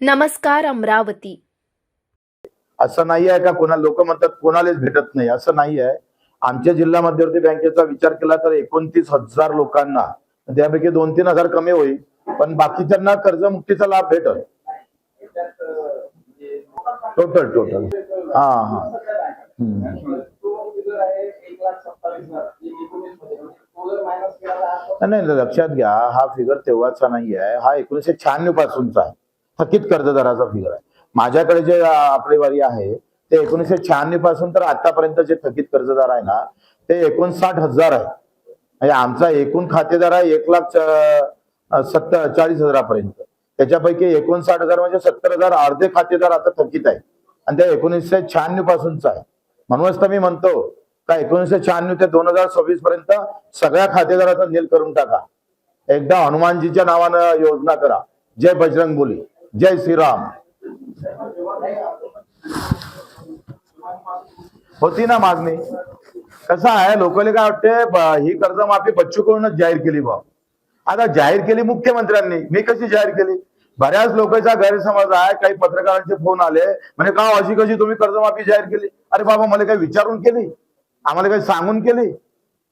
नमस्कार अमरावती. असं नाही आहे का कोणा लोक म्हणतात कोणालाच भेटत नाही, असं नाही आहे. आमच्या जिल्हा मध्यवर्ती बँकेचा विचार केला तर 29,000 लोकांना, त्यापैकी 2-3 हजार कमी होईल, पण बाकीच्यांना कर्जमुक्तीचा लाभ भेटल. टोटल टोटल हा हा नाही, लक्षात घ्या, हा फिगर तेव्हाचा नाही आहे, हा 1996 पासूनचा आहे. थकीत कर्जदाराचा फिगर आहे. माझ्याकडे जे आकडेवारी आहे ते 1996 पासून तर आतापर्यंत जे थकीत कर्जदार आहे ना ते 59,000 आहे. म्हणजे आमचा एकूण खातेदार आहे 1,40,000पर्यंत. त्याच्यापैकी 59,000 म्हणजे 70,000 अर्धे खातेदार आता थकीत आहे आणि ते 1996 पासूनच आहे. म्हणूनच तर मी म्हणतो का 1996 ते 2026 पर्यंत सगळ्या खातेदाराचा नील करून टाका. एकदा हनुमानजीच्या नावानं योजना करा. जय बजरंगबली, जय श्रीराम. होती ना मागणी. कसं आहे, लोकांना काय वाटते ही कर्जमाफी बच्चू कडूनच जाहीर केली बा. आता जाहीर केली मुख्यमंत्र्यांनी, मी कशी जाहीर केली? बऱ्याच लोकांचा गैरसमज आहे. काही पत्रकारांचे फोन आले म्हणजे का अशी कशी तुम्ही कर्जमाफी जाहीर केली? अरे बाबा, मला काही विचारून केली? आम्हाला काही सांगून केली?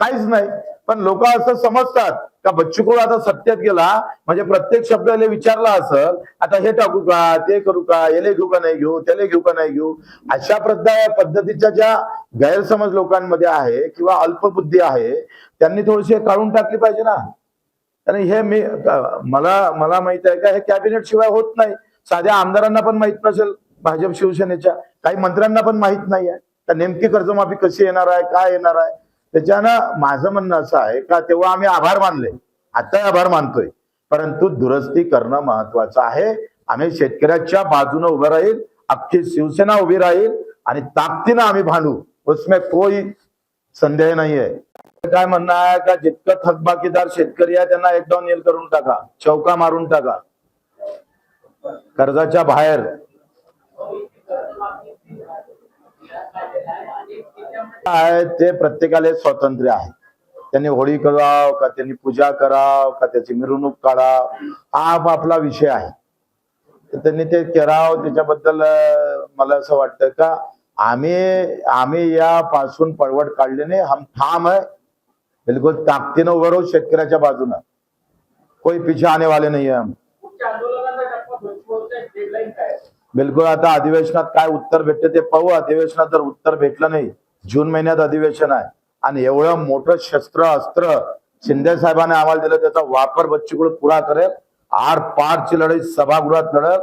काहीच नाही. पण लोक असं समजतात का बच्चू कडू आता सत्तेत गेला म्हणजे प्रत्येक शब्दाला विचारला असेल, आता हे टाकू का, ते करू का, याले घेऊ का नाही घेऊ, त्याला घेऊ का नाही घेऊ, अशा पद्धतीच्या ज्या गैरसमज लोकांमध्ये आहे किंवा अल्पबुद्धी आहे त्यांनी थोडीशी काढून टाकली पाहिजे ना. आणि हे मला माहित आहे का हे कॅबिनेट शिवाय होत नाही. साध्या आमदारांना पण माहित नसेल, भाजप शिवसेनेच्या काही मंत्र्यांना पण माहित नाही आहे तर नेमकी कर्जमाफी कशी येणार आहे, काय येणार आहे. त्याच्यानं माझं म्हणणं असं आहे का तेव्हा आम्ही आभार मानले, आता आभार मानतोय, परंतु दुरुस्ती करणं महत्वाचं आहे. आम्ही शेतकऱ्याच्या बाजूने उभं राहील, अख्खी शिवसेना उभी राहील आणि ताकदीनं आम्ही भांडू, उसमें कोई संदेह नाही आहे. काय म्हणणं आहे का जितकं थकबाकीदार शेतकरी आहे त्यांना एकदा नील करून टाका, चौका मारून टाका कर्जाच्या बाहेर. आहे ते प्रत्येकाला स्वातंत्र्य आहे. त्यांनी होळी कराव का, त्यांनी पूजा कराव का, त्याची मिरवणूक काढाव, हा आपला विषय आहे. तर त्यांनी ते करावं. त्याच्याबद्दल मला असं वाटतं का आम्ही यापासून पळवट काढले नाही. हम ठाम है, बिलकुल ताकदीनं उभं राहू शेतकऱ्याच्या बाजूनं. कोई पीछे आने वाले नहीं है हम. बिलकुल. आता अधिवेशनात काय उत्तर भेटते ते पाहू. अधिवेशनात जर उत्तर भेटलं नाही, जून महिन्यात अधिवेशन आहे आणि एवढं मोठं शस्त्र अस्त्र शिंदे साहेबांनी आम्हाला दिलं, त्याचा वापर बच्चू कडू पुरा करेल. आर पारची लढाई सभागृहात लढत,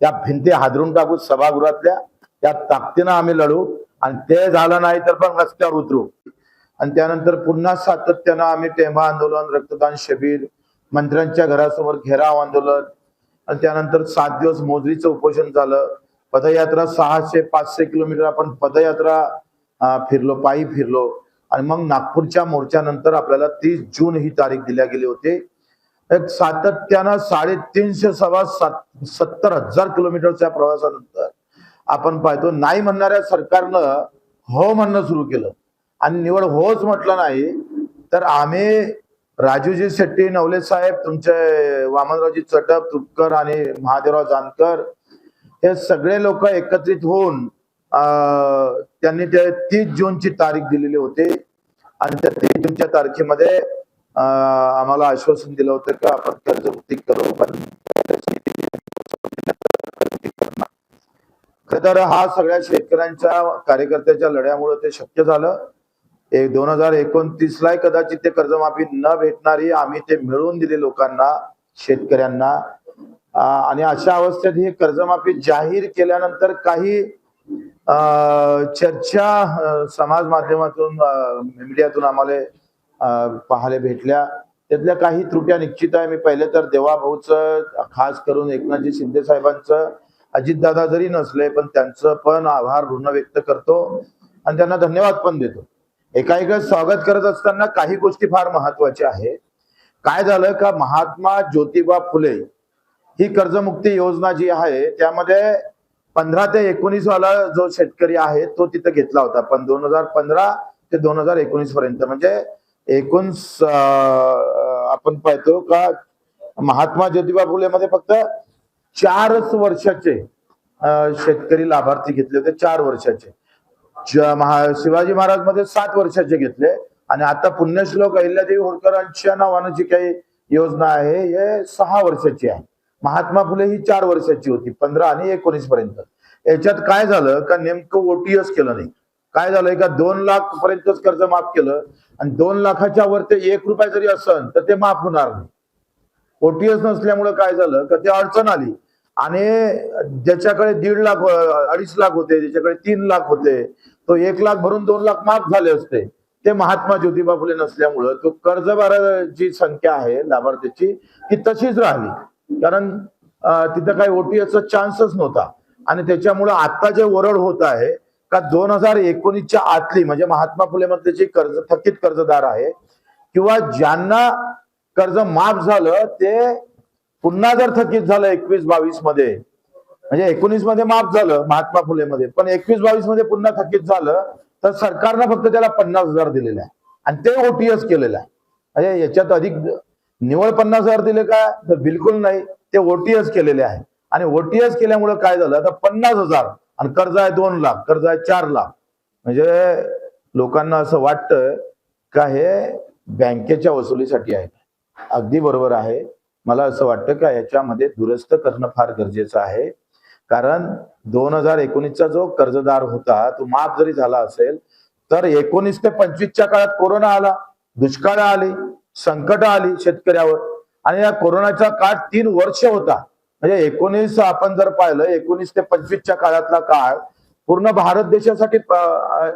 त्या भिंती हादरून टाकू सभागृहातल्या, त्या ताकदीनं आम्ही लढू आणि ते झालं नाही तर पण रस्त्यावर उतरू. आणि त्यानंतर पुन्हा सातत्यानं आम्ही टेंबा आंदोलन, रक्तदान शिबिर, मंत्र्यांच्या घरासमोर घेराव आंदोलन आणि त्यानंतर 7 दिवस मोजरीचं उपोषण झालं. पदयात्रा 600-500 किलोमीटर आपण पदयात्रा फिरलो, पायी फिरलो आणि मग नागपूरच्या मोर्चानंतर आपल्याला 30 जून ही तारीख दिल्या गेली होती. एक सातत्यानं 350 सभा 70,000 किलोमीटरच्या प्रवासानंतर आपण पाहतो नाही म्हणणाऱ्या सरकारनं हो म्हणणं सुरू केलं आणि निवड होच म्हटलं नाही तर आम्ही राजूजी शेट्टी, नवले साहेब, तुमचे वामनरावजी चटप, तुपकर आणि महादेवराव जानकर हे सगळे लोक एकत्रित होऊन त्यांनी ते 30 जूनची तारीख दिलेली होती आणि त्या 30 जूनच्या तारखेमध्ये आम्हाला आश्वासन दिलं होतं की आपण कर्जमुक्ती करू. पण खरं तर हा सगळ्या शेतकऱ्यांच्या कार्यकर्त्याच्या लढ्यामुळे ते शक्य झालं. 2029 ला कदाचित ते कर्जमाफी न भेटणारी आम्ही ते मिळवून दिले लोकांना, शेतकऱ्यांना. आणि अशा अवस्थेत ही कर्जमाफी जाहीर केल्यानंतर काही चर्चा समाज माध्यमातून, मीडियातून आम्हाला पाहायला भेटल्या. त्यातल्या काही त्रुट्या निश्चित आहे. मी पहिले तर देवाभाऊचं, खास करून एकनाथजी शिंदे साहेबांचं, अजितदादा जरी नसले पण त्यांचं पण आभार ऋण व्यक्त करतो आणि त्यांना धन्यवाद पण देतो. एकाएक स्वागत करत असताना काही गोष्टी फार महत्वाच्या आहे. काय झालं का महात्मा ज्योतिबा फुले ही कर्जमुक्ती योजना जी आहे त्यामध्ये 15 ते 19 वाला जो शेतकरी आहे तो तिथे घेतला होता. पण 2015 ते 2019 पर्यंत म्हणजे एकूण आपण पाहतो का महात्मा ज्योतिबा फुले मध्ये फक्त 4 वर्षाचे शेतकरी लाभार्थी घेतले होते, 4 वर्षाचे. शिवाजी महाराज मध्ये 7 वर्षाचे घेतले आणि आता पुण्यश्लोक अहिल्यादेवी होळकरांच्या नावानं जी काही योजना आहे हे 6 वर्षाची आहे. महात्मा फुले ही 4 वर्षाची होती, 15 आणि 19 पर्यंत. याच्यात काय झालं का नेमकं ओटीएस केलं नाही. काय झालंय का 2 लाख पर्यंतच कर्ज माफ केलं आणि 2 लाखाच्या वर ते 1 रुपया जरी असेल तर ते माफ होणार नाही. ओटीएस नसल्यामुळे काय झालं का ते अडचण आली आणि ज्याच्याकडे 1.5 लाख 2.5 लाख होते, ज्याच्याकडे 3 लाख होते, तो 1 लाख भरून 2 लाख माफ झाले असते. ते महात्मा ज्योतिबा फुले नसल्यामुळं तो कर्जबाराची संख्या आहे लाभार्थ्याची ती तशीच राहिली, कारण तिथं काही ओटीएसचा चान्सच नव्हता. आणि त्याच्यामुळं आता जे ओरड होत आहे का 2019च्या आतली म्हणजे महात्मा फुले मधले जे थकीत कर्जदार आहे किंवा ज्यांना कर्ज माफ झालं ते पुन्हा जर थकीत झालं 21-22 मध्ये, म्हणजे 19 मध्ये माफ झालं महात्मा फुले मध्ये, पण 21-22 मध्ये पुन्हा थकीत झालं तर सरकारनं फक्त त्याला 50,000 दिलेले आहे आणि ते ओटीएस केलेलं आहे. म्हणजे याच्यात अधिक निवळ 50,000 दिले का तर बिलकुल नाही, ते ओटीएस केलेले आहे. आणि ओटीएस केल्यामुळे काय झालं आता 50,000 आणि कर्ज आहे 2 लाख, कर्ज आहे 4 लाख. म्हणजे लोकांना असं वाटतं का हे बँकेच्या वसुलीसाठी आहे. अगदी बरोबर आहे. मला असं वाटतं का याच्यामध्ये दुरुस्त करणं फार गरजेचं आहे, कारण 2019चा जो कर्जदार होता तो माफ जरी झाला असेल तर 19 ते 25च्या काळात कोरोना आला, दुष्काळ आली, संकट आली शेतकऱ्यावर आणि या कोरोनाचा काळ 3 वर्ष होता. म्हणजे 19 आपण जर पाहिलं 19 ते 25च्या काळातला काळ पूर्ण भारत देशासाठी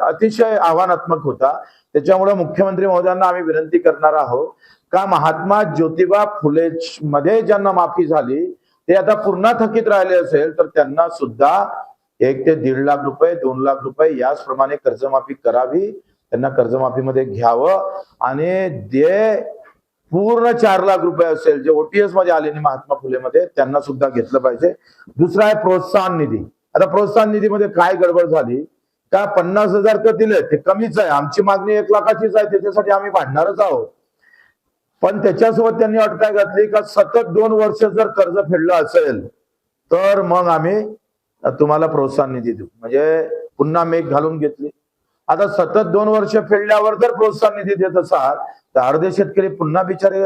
अतिशय आव्हानात्मक होता. त्याच्यामुळे मुख्यमंत्री महोदयांना आम्ही विनंती करणार आहोत का महात्मा ज्योतिबा फुले मध्ये ज्यांना माफी झाली ते आता पुन्हा थकीत राहिले असेल तर त्यांना सुद्धा 1 ते 1.5 लाख रुपये 2 लाख रुपये याचप्रमाणे कर्जमाफी करावी, त्यांना कर्जमाफीमध्ये घ्यावं आणि जे पूर्ण 4 लाख रुपये असेल जे ओटीएस मध्ये आले नाही महात्मा फुले मध्ये त्यांना सुद्धा घेतलं पाहिजे. दुसरा आहे प्रोत्साहन निधी. आता प्रोत्साहन निधीमध्ये काय गडबड झाली का 50,000 तर दिले ते कमीच आहे, आमची मागणी 1 लाखाचीच आहे, त्याच्यासाठी आम्ही भांडणारच आहोत. पण त्याच्यासोबत त्यांनी अट काय घातली का सतत 2 वर्ष जर कर्ज फेडलं असेल तर मग आम्ही तुम्हाला प्रोत्साहन निधी देऊ. म्हणजे पुन्हा मेघ घालून घेतली. आता सतत 2 वर्ष फेडल्यावर जर प्रोत्साहन निधी देत असाल तर अर्धे शेतकरी पुन्हा बिचारे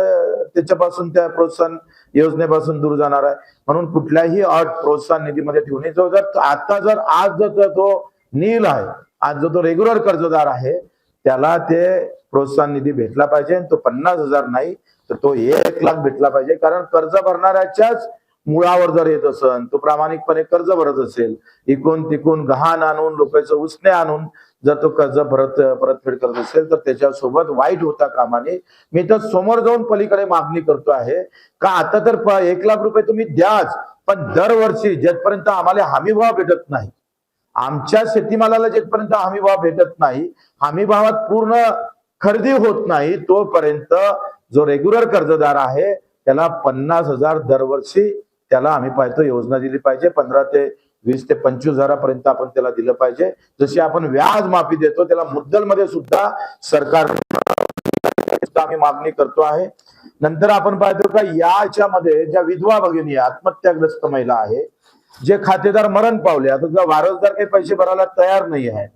त्याच्यापासून त्या प्रोत्साहन योजनेपासून दूर जाणार आहे. म्हणून कुठल्याही अट प्रोत्साहन निधीमध्ये ठेवणे जो जर आता जर आज जर तो नील आहे, आज जो तो रेग्युलर कर्जदार आहे त्याला ते प्रोत्साहन निधी भेटला पाहिजे. तो 50,000 नाही तर तो 1 लाख भेटला पाहिजे, कारण कर्ज भरणाऱ्याच्याच मुळावर जर येत असेल, तो प्रामाणिकपणे कर्ज भरत असेल, इकून तिकून गहाण आणून लोकांचं उसने आणून जर तो कर्ज परतफेड करत असेल तर त्याच्यासोबत वाईट होता कामा नये. मी तर समोर जाऊन पलीकडे मागणी करतो आहे का आता तर 1 लाख रुपये तुम्ही द्याच, पण दरवर्षी जेपर्यंत आम्हाला हमी भाव भेटत नाही, आमच्या शेतीमालाला जेपर्यंत हमी भाव भेटत नाही, हमी भावात पूर्ण खरेदी होत नाही, तोपर्यंत जो रेग्युलर कर्जदार आहे त्याला 50,000 दरवर्षी त्याला आम्ही पाहतो योजना दिली पाहिजे. 15 ते 20 ते 25,000पर्यंत आपण त्याला दिलं पाहिजे. जशी आपण व्याज माफी देतो त्याला मुद्दल मध्ये सुद्धा सरकार आम्ही मागणी करतो आहे. नंतर आपण पाहतो का याच्यामध्ये ज्या विधवा भगिनी आत्महत्याग्रस्त महिला आहे, जे खातेदार मरण पावले, आता जर वारसदार काही पैसे भरायला तयार नाही आहे,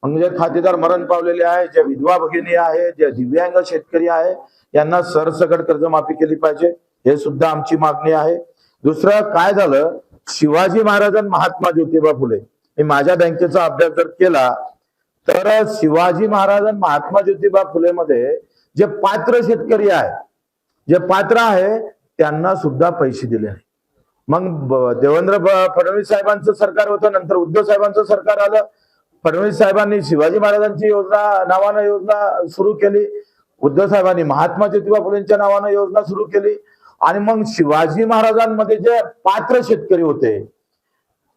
म्हणजे खातेदार मरण पावलेले आहे, ज्या विधवा भगिनी आहे, ज्या दिव्यांग शेतकरी आहे यांना सरसकट कर्जमाफी केली पाहिजे, हे सुद्धा आमची मागणी आहे. दुसरं काय झालं, शिवाजी महाराज आणि महात्मा ज्योतिबा फुले, मी माझ्या बँकेचा अभ्यास जर केला तर शिवाजी महाराज आणि महात्मा ज्योतिबा फुले मध्ये जे पात्र शेतकरी आहे, जे पात्र आहे त्यांना सुद्धा पैसे दिले नाही. मग देवेंद्र फडणवीस साहेबांचं सरकार होतं, नंतर उद्धव साहेबांचं सरकार आलं. फडणवीस साहेबांनी शिवाजी महाराजांची योजना नावानं योजना सुरू केली, उद्धव साहेबांनी महात्मा ज्योतिबा फुलेंच्या नावानं योजना सुरू केली. आणि मग शिवाजी महाराजांमध्ये जे पात्र शेतकरी होते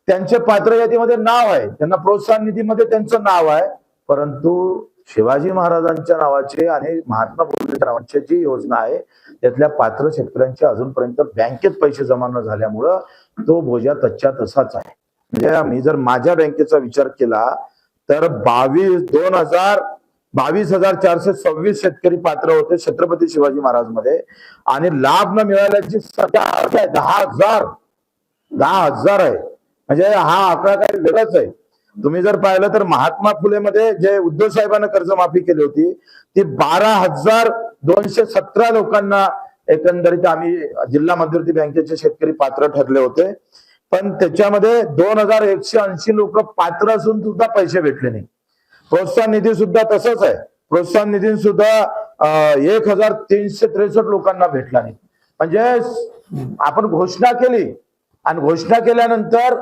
त्यांचे पात्र यादीमध्ये नाव आहे, त्यांना प्रोत्साहन निधीमध्ये त्यांचं नाव आहे, परंतु शिवाजी महाराजांच्या नावाचे आणि महात्मा फुलेंच्या नावाची जी योजना आहे त्यातल्या पात्र शेतकऱ्यांचे अजूनपर्यंत बँकेत पैसे जमा न झाल्यामुळं तो बोजा तच्च्या तसाच आहे. म्हणजे मी जर माझ्या बँकेचा विचार केला तर 22,426 शेतकरी पात्र होते छत्रपती शिवाजी महाराज मध्ये आणि लाभ न मिळाल्याची संख्या 10,000. 10,000 आहे. म्हणजे हा आकडा काही वेगळाच आहे. तुम्ही जर पाहिलं तर महात्मा फुले मध्ये जे उद्धव साहेबांना कर्जमाफी केली होती ती 12,217 लोकांना एकंदरीत आम्ही जिल्हा मध्यवर्ती बँकेचे शेतकरी पात्र ठरले होते. पण त्याच्यामध्ये 2,180 लोक पात्र असून सुद्धा पैसे भेटले नाही. प्रोत्साहन निधी सुद्धा तसंच आहे. प्रोत्साहन निधी सुद्धा 1,363 लोकांना भेटला नाही. म्हणजे आपण घोषणा केली आणि घोषणा केल्यानंतर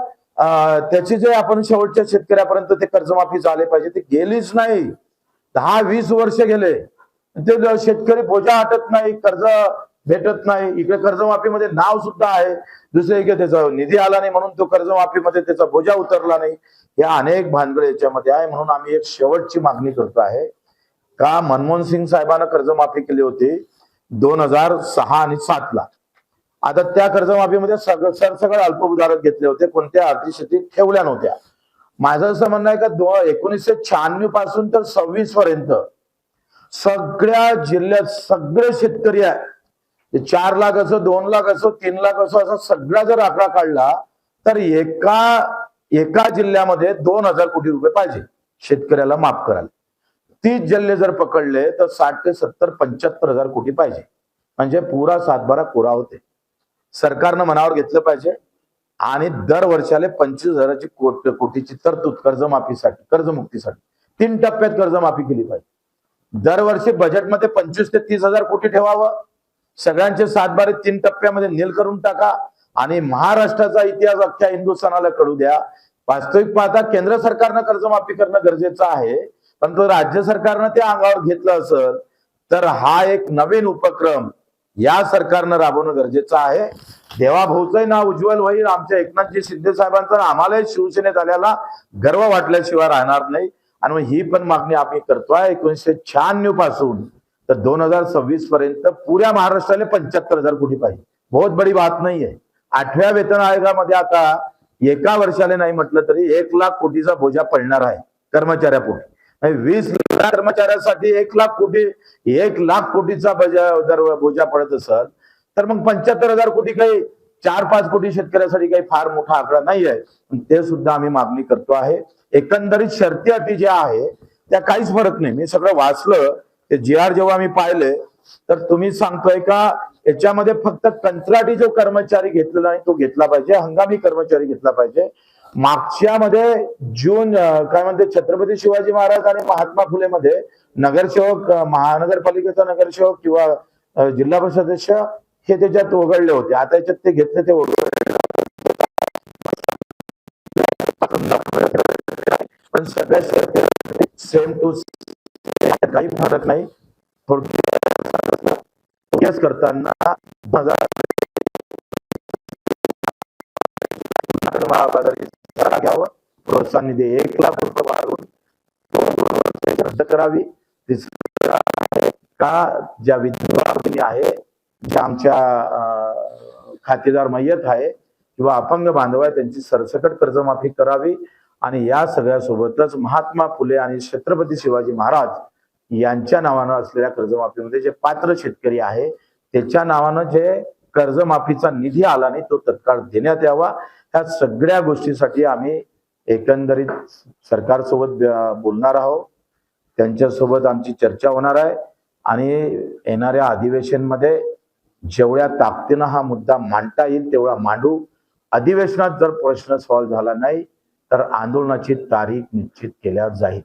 त्याची जे आपण शेवटच्या शेतकऱ्यापर्यंत ते कर्जमाफी झाले पाहिजे ते गेलीच नाही. 10-20 वर्ष गेले ते शेतकरी बोजा हटत नाही, कर्ज भेटत नाही. इकडे कर्जमाफीमध्ये नाव सुद्धा आहे, दुसरे इकडे त्याचा निधी आला नाही म्हणून तो कर्जमाफीमध्ये त्याचा बोजा उतरला नाही. या अनेक भानगड याच्यामध्ये आहे. म्हणून आम्ही एक शेवटची मागणी करतो आहे का मनमोहन सिंग साहेबांना कर्जमाफी केली होती 2006 आणि 7 ला. आता त्या कर्जमाफीमध्ये सरसकट अल्पभूधारक घेतले होते, कोणत्या अटी ठेवल्या नव्हत्या. माझं असं म्हणणं आहे का 1996 पासून तर 26 पर्यंत सगळ्या जिल्ह्यात सगळे शेतकरी आहे, 4 लाख असो, 2 लाख असो, 3 लाख असो, असा सगळा जर आकडा काढला तर एका जिल्ह्यामध्ये 2,000 कोटी रुपये पाहिजे शेतकऱ्याला माफ करायला. 30 जिल्हे जर पकडले तर 60 ते 70 75,000 कोटी पाहिजे. म्हणजे पुरा 7-12 कोरा होते. सरकारनं मनावर घेतलं पाहिजे आणि दर वर्षाला 25,000 कोटीची तरतूद कर्जमाफीसाठी, कर्जमुक्तीसाठी 3 टप्प्यात कर्जमाफी केली पाहिजे. दरवर्षी बजेटमध्ये 25 ते 30,000 कोटी ठेवावं. सगळ्यांचे 7-12 3 टप्प्यामध्ये नील करून टाका आणि महाराष्ट्राचा इतिहास अख्ख्या हिंदुस्थानाला कळू द्या. वास्तविक पाहता केंद्र सरकारनं कर्जमाफी करणं गरजेचं आहे, परंतु राज्य सरकारनं ते अंगावर घेतलं असेल तर हा एक नवीन उपक्रम या सरकारनं राबवणं गरजेचं आहे. देवाभाऊचंही नाव उज्ज्वल होईल. आमच्या एकनाथजी शिंदे साहेबांचा आम्हालाही शिवसेनेत आल्याला गर्व वाटल्याशिवाय राहणार नाही. आणि ही पण मागणी आम्ही करतोय 1996 पासून तर 2026 पर्यंत पुऱ्या महाराष्ट्राला 75,000 कोटी पाहिजे. बहुत बडी बात नाही आहे. 8व्या वेतन आयोगामध्ये आता एका वर्षाला नाही म्हटलं तरी 1 लाख कोटीचा बोजा पडणार आहे कर्मचाऱ्यापोटी. 20 लाख कर्मचाऱ्यासाठी 1 लाख कोटी, 1 लाख कोटीचा जर बोजा पडत असेल तर मग 75,000 कोटी काही 4-5 कोटी शेतकऱ्यासाठी काही फार मोठा आकडा नाही आहे. ते सुद्धा आम्ही मागणी करतो आहे. एकंदरीत शर्ती अटी ज्या आहे त्या काहीच फरक नाही. मी सगळं वाचलं ते GR जेव्हा मी पाहिले तर तुम्ही सांगतोय का याच्यामध्ये फक्त कंत्राटी जो कर्मचारी घेतलेला नाही तो घेतला पाहिजे, हंगामी कर्मचारी घेतला पाहिजे. मागच्या मध्ये जून काय म्हणते छत्रपती शिवाजी महाराज आणि महात्मा फुले मध्ये नगरसेवक, महानगरपालिकेचा नगरसेवक किंवा जिल्हा परिषद सदस्य हे त्याच्यात वगळले होते. आता याच्यात ते घेतले ते पण सगळ्या सेम टू काही फरक नाही. थोडक्यात करताना घ्यावं. प्रोत्साहन निधी 1 लाख रुपये वाढवून 2 रद्द करावी. का ज्या विधवा भगिनी आहे, ज्या आमच्या खातेदार मयत आहे किंवा अपंग बांधव आहे त्यांची सरसकट कर्जमाफी करावी. आणि या सगळ्या सोबतच महात्मा फुले आणि छत्रपती शिवाजी महाराज यांच्या नावानं असलेल्या कर्जमाफीमध्ये जे पात्र शेतकरी आहे त्याच्या नावानं जे कर्जमाफीचा निधी आला नाही तो तत्काळ देण्यात यावा. ह्या सगळ्या गोष्टीसाठी आम्ही एकंदरीत सरकारसोबत बोलणार आहोत. त्यांच्यासोबत आमची चर्चा होणार आहे आणि येणाऱ्या अधिवेशनमध्ये जेवढ्या ताकदीनं हा मुद्दा मांडता येईल तेवढा मांडू. अधिवेशनात जर प्रश्न सॉल्व्ह झाला नाही तर आंदोलनाची तारीख निश्चित केल्या जाईल.